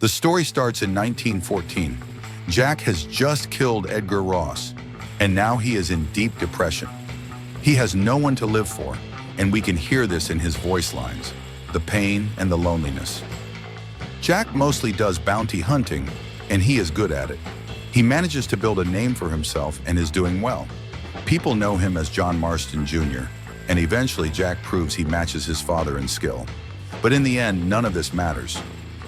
The story starts in 1914. Jack has just killed Edgar Ross, and now he is in deep depression. He has no one to live for, and we can hear this in his voice lines, the pain and the loneliness. Jack mostly does bounty hunting, and he is good at it. He manages to build a name for himself and is doing well. People know him as John Marston Jr., and eventually Jack proves he matches his father in skill. But in the end, none of this matters.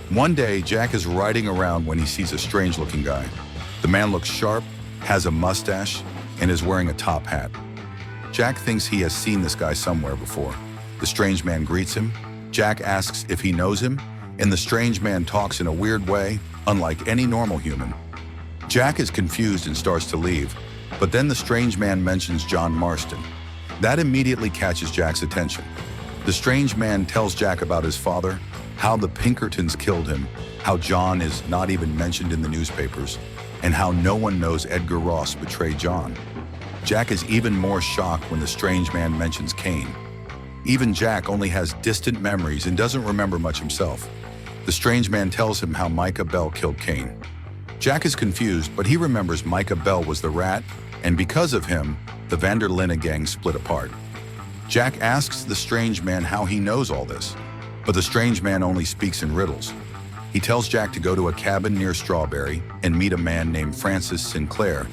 One day, Jack is riding around when he sees a strange-looking guy. The man looks sharp, has a mustache, and is wearing a top hat. Jack thinks he has seen this guy somewhere before. The strange man greets him. Jack asks if he knows him, and the strange man talks in a weird way, unlike any normal human. Jack is confused and starts to leave, but then the strange man mentions John Marston. That immediately catches Jack's attention. The strange man tells Jack about his father, how the Pinkertons killed him, how John is not even mentioned in the newspapers, and how no one knows Edgar Ross betrayed John. Jack is even more shocked when the strange man mentions Cain. Even Jack only has distant memories and doesn't remember much himself. The strange man tells him how Micah Bell killed Cain. Jack is confused, but he remembers Micah Bell was the rat, and because of him, the Van der Linde gang split apart. Jack asks the strange man how he knows all this, but the strange man only speaks in riddles. He tells Jack to go to a cabin near Strawberry and meet a man named Francis Sinclair,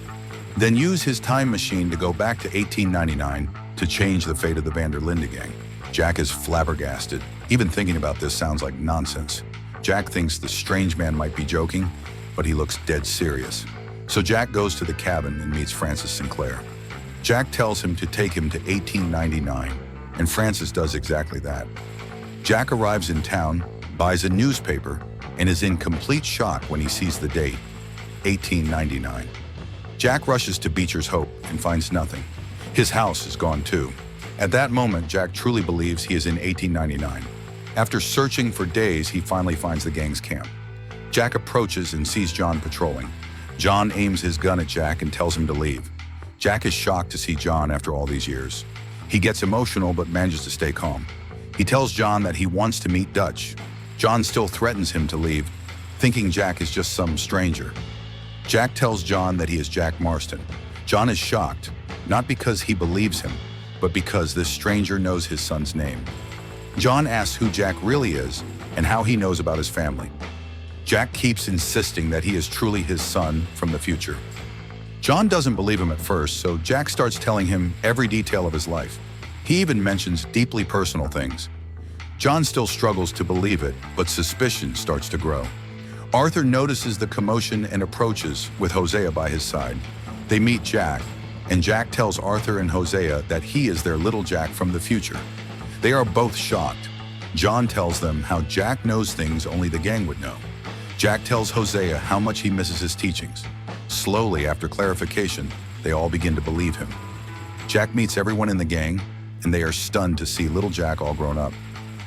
then use his time machine to go back to 1899 to change the fate of the Van der Linde gang. Jack is flabbergasted. Even thinking about this sounds like nonsense. Jack thinks the strange man might be joking, but he looks dead serious. So Jack goes to the cabin and meets Francis Sinclair. Jack tells him to take him to 1899, and Francis does exactly that. Jack arrives in town, buys a newspaper, and is in complete shock when he sees the date, 1899. Jack rushes to Beecher's Hope and finds nothing. His house is gone too. At that moment, Jack truly believes he is in 1899. After searching for days, he finally finds the gang's camp. Jack approaches and sees John patrolling. John aims his gun at Jack and tells him to leave. Jack is shocked to see John after all these years. He gets emotional but manages to stay calm. He tells John that he wants to meet Dutch. John still threatens him to leave, thinking Jack is just some stranger. Jack tells John that he is Jack Marston. John is shocked, not because he believes him, but because this stranger knows his son's name. John asks who Jack really is and how he knows about his family. Jack keeps insisting that he is truly his son from the future. John doesn't believe him at first, so Jack starts telling him every detail of his life. He even mentions deeply personal things. John still struggles to believe it, but suspicion starts to grow. Arthur notices the commotion and approaches with Hosea by his side. They meet Jack, and Jack tells Arthur and Hosea that he is their little Jack from the future. They are both shocked. John tells them how Jack knows things only the gang would know. Jack tells Hosea how much he misses his teachings. Slowly, after clarification, they all begin to believe him. Jack meets everyone in the gang, and they are stunned to see little Jack all grown up.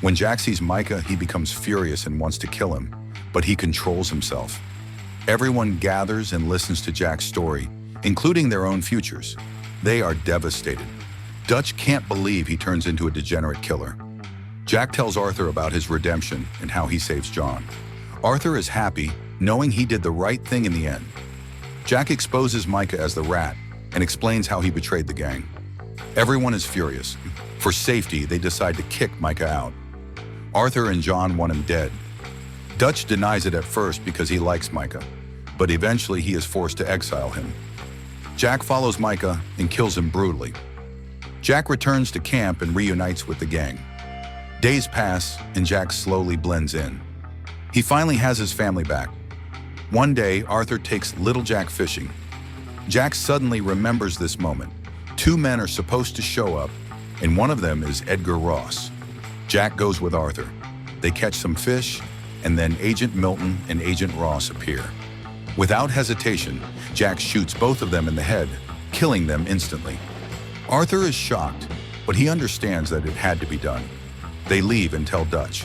When Jack sees Micah, he becomes furious and wants to kill him, but he controls himself. Everyone gathers and listens to Jack's story, including their own futures. They are devastated. Dutch can't believe he turns into a degenerate killer. Jack tells Arthur about his redemption and how he saves John. Arthur is happy, knowing he did the right thing in the end. Jack exposes Micah as the rat and explains how he betrayed the gang. Everyone is furious. For safety, they decide to kick Micah out. Arthur and John want him dead. Dutch denies it at first because he likes Micah, but eventually he is forced to exile him. Jack follows Micah and kills him brutally. Jack returns to camp and reunites with the gang. Days pass, and Jack slowly blends in. He finally has his family back. One day, Arthur takes little Jack fishing. Jack suddenly remembers this moment. Two men are supposed to show up, and one of them is Edgar Ross. Jack goes with Arthur. They catch some fish, and then Agent Milton and Agent Ross appear. Without hesitation, Jack shoots both of them in the head, killing them instantly. Arthur is shocked, but he understands that it had to be done. They leave and tell Dutch.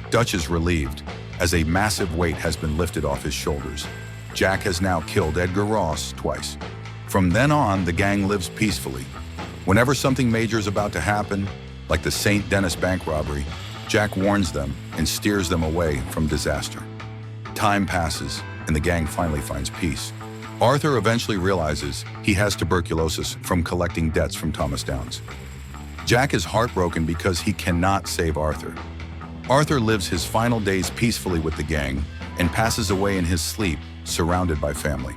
Dutch is relieved, as a massive weight has been lifted off his shoulders. Jack has now killed Edgar Ross twice. From then on, the gang lives peacefully. Whenever something major is about to happen, like the St. Denis bank robbery, Jack warns them and steers them away from disaster. Time passes, and the gang finally finds peace. Arthur eventually realizes he has tuberculosis from collecting debts from Thomas Downs. Jack is heartbroken because he cannot save Arthur. Arthur lives his final days peacefully with the gang and passes away in his sleep, surrounded by family.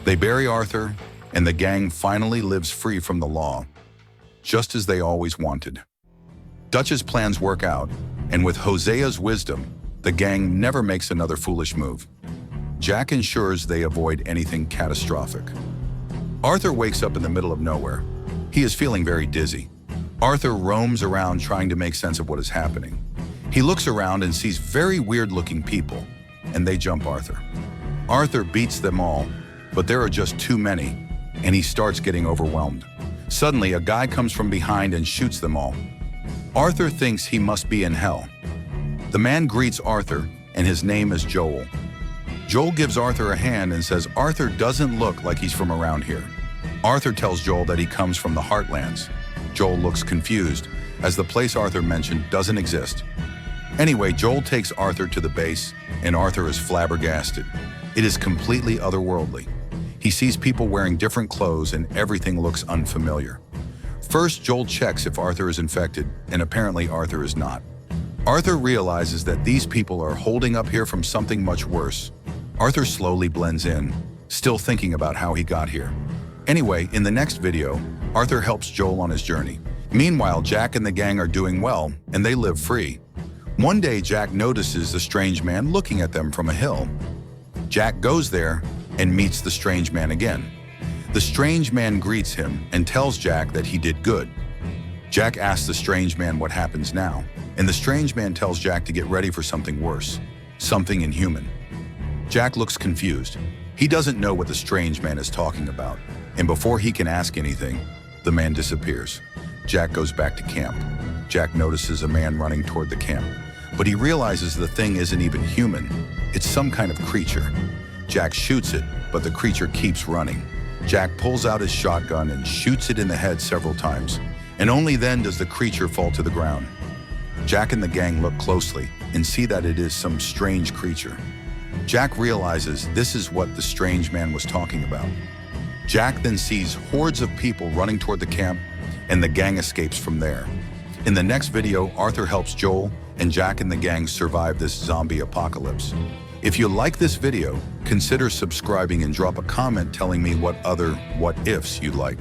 They bury Arthur, and the gang finally lives free from the law, just as they always wanted. Dutch's plans work out, and with Hosea's wisdom, the gang never makes another foolish move. Jack ensures they avoid anything catastrophic. Arthur wakes up in the middle of nowhere. He is feeling very dizzy. Arthur roams around trying to make sense of what is happening. He looks around and sees very weird-looking people, and they jump Arthur. Arthur beats them all, but there are just too many, and he starts getting overwhelmed. Suddenly, a guy comes from behind and shoots them all. Arthur thinks he must be in hell. The man greets Arthur, and his name is Joel. Joel gives Arthur a hand and says Arthur doesn't look like he's from around here. Arthur tells Joel that he comes from the Heartlands. Joel looks confused, as the place Arthur mentioned doesn't exist. Anyway, Joel takes Arthur to the base, and Arthur is flabbergasted. It is completely otherworldly. He sees people wearing different clothes, and everything looks unfamiliar. First, Joel checks if Arthur is infected, and apparently Arthur is not. Arthur realizes that these people are holding up here from something much worse. Arthur slowly blends in, still thinking about how he got here. Anyway, in the next video, Arthur helps Joel on his journey. Meanwhile, Jack and the gang are doing well, and they live free. One day, Jack notices the strange man looking at them from a hill. Jack goes there and meets the strange man again. The strange man greets him and tells Jack that he did good. Jack asks the strange man what happens now, and the strange man tells Jack to get ready for something worse, something inhuman. Jack looks confused. He doesn't know what the strange man is talking about, and before he can ask anything, the man disappears. Jack goes back to camp. Jack notices a man running toward the camp, but he realizes the thing isn't even human. It's some kind of creature. Jack shoots it, but the creature keeps running. Jack pulls out his shotgun and shoots it in the head several times, and only then does the creature fall to the ground. Jack and the gang look closely and see that it is some strange creature. Jack realizes this is what the strange man was talking about. Jack then sees hordes of people running toward the camp, and the gang escapes from there. In the next video, Arthur helps Joel, and Jack and the gang survive this zombie apocalypse. If you like this video, consider subscribing and drop a comment telling me what other what-ifs you'd like.